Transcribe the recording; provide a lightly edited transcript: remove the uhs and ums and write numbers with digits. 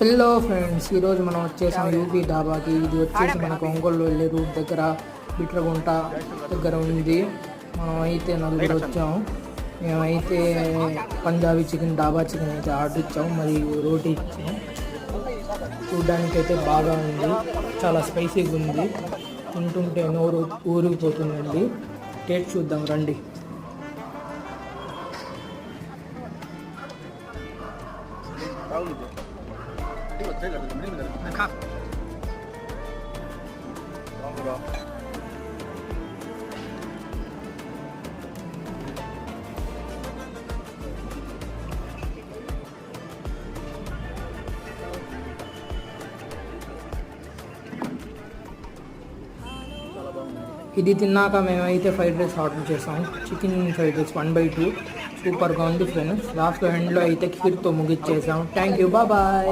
Hello friends, ఈరోజు మనం వచ్చేసాం యూపీ డాబాకి. ఇది వచ్చేసి మనకు ఒంగోలు వెళ్ళే రూట్ దగ్గర బిట్రగుంట దగ్గర ఉంది. మనం అయితే నలుగురు వచ్చాము. మేమైతే పంజాబీ చికెన్, డాబా చికెన్ అయితే ఆర్డర్ ఇచ్చాము, మరియు రోటీ ఇచ్చాము. చూడ్డానికి అయితే బాగా ఉంది, చాలా స్పైసీగా ఉంది. తింటుంటే నోరు ఊరిగిపోతుందండి. టేస్ట్ చూద్దాం రండి. ఇది తిన్నాక మేమైతే ఫ్రైడ్ రైస్ ఆర్డర్ చేసాము. చికెన్ ఫ్రైడ్ రైస్ 1/2 సూపర్గా ఉంది ఫ్రెండ్స్. లాస్ట్లో ఎండ్లో అయితే ఖీర్తో ముగిచ్చేసాం. Thank you, bye.